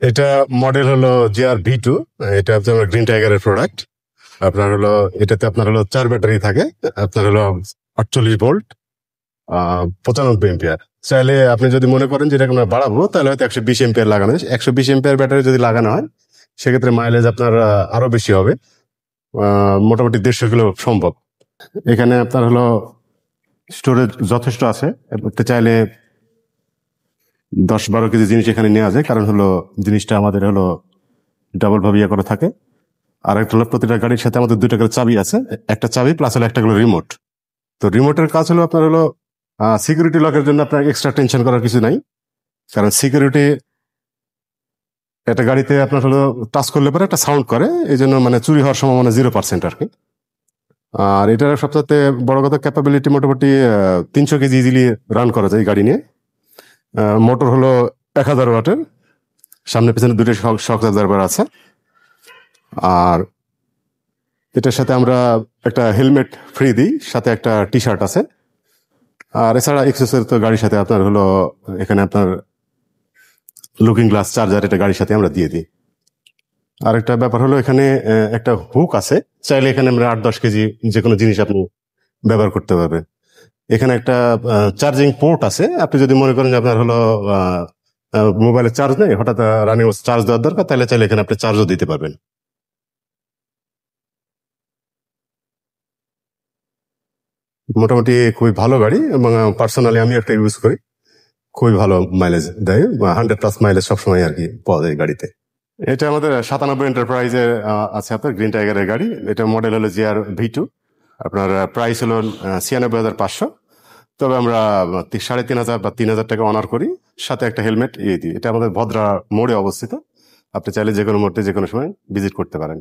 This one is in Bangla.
এটা মডেল হলো GR V2। এটা হচ্ছে আমার গ্রিন টাইগারের প্রোডাক্ট। আপনার হলো এটাতে আপনার হলো 4 ব্যাটারি থাকে। আপনার হলো 48 ভোল্ট, 95 এম্পিয়ার। চাইলে আপনি যদি মনে করেন যে এটা আমরা বাড়াবো, তাহলে হয়তো 120 এম্পিয়ার লাগানো হয়। 120 এম্পিয়ার ব্যাটারি যদি লাগানো হয়, সেক্ষেত্রে মাইলেজ আপনার আরো বেশি হবে। মোটামুটি 150 কিলো সম্ভব। এখানে আপনার হলো স্টোরেজ যথেষ্ট আছে। এতে চাইলে 10-12 কেজি জিনিস এখানে নেওয়া যায়, কারণ হলো জিনিসটা আমাদের হলো ডাবল ভাবে ইয়ে করা থাকে। আর একটা হলো প্রতিটা গাড়ির সাথে আমাদের 2টা করে চাবি আছে। একটা চাবি প্লাস হলো একটা হলো রিমোট। তো রিমোটের কাজ হলো আপনার হলো সিকিউরিটি লকের জন্য আপনার এক্সট্রা টেনশন করার কিছু নাই, কারণ সিকিউরিটি একটা গাড়িতে আপনার হলো টাচ করলে পরে একটা সাউন্ড করে, এই জন্য মানে চুরি হওয়ার সম্ভাবনা 0% আর কি। আর এটার সবচেয়ে বড় কথা, ক্যাপাবিলিটি মোটামুটি 300 কেজি ইজিলি রান করা যায় এই গাড়ি নিয়ে। মোটর হলো 1000 ওয়াটের, সামনে পেছনে 2টা শক অ্যাবজর্বার আছে। আর এটার সাথে আমরা একটা হেলমেট ফ্রি দিই, সাথে একটা টি-শার্ট আছে। আর এছাড়া এক্সেসরি তো গাড়ির সাথে আপনার হলো এখানে আপনার লুকিং গ্লাস, চার্জার এটা গাড়ির সাথে আমরা দিয়ে দিই। আর একটা ব্যাপার হলো এখানে একটা হুক আছে। চাইলে এখানে আমরা 8-10 কেজি যে কোনো জিনিস আপনি ব্যবহার করতে পারবেন। এখানে একটা চার্জিং পোর্ট আছে। আপনি যদি মনে করেন যে আপনার হলো মোবাইলে চার্জ নেই, হঠাৎ রানিং চার্জ দেওয়ার দরকার, তাহলে চাইলে এখানে আপনি চার্জও দিতে পারবেন। মোটামুটি খুবই ভালো গাড়ি, এবং পার্সোনালি আমি একটা ইউজ করি। খুবই ভালো মাইলেজ দেয়, 100+ মাইলেজ সবসময় আর কি পাওয়া যায় গাড়িতে। এটা আমাদের 97 এন্টারপ্রাইজের আছে আপনার গ্রিন টাইগারের গাড়ি। এটা মডেল হলো GR V2। আপনার প্রাইস হলো 96,500। তবে আমরা 3,500 বা 3,000 টাকা অনার করি, সাথে একটা হেলমেট দিই। এটা আমাদের ভদ্রা মোড়ে অবস্থিত। আপনি চাইলে যে কোনো মুহূর্তে যে কোনো সময় ভিজিট করতে পারেন।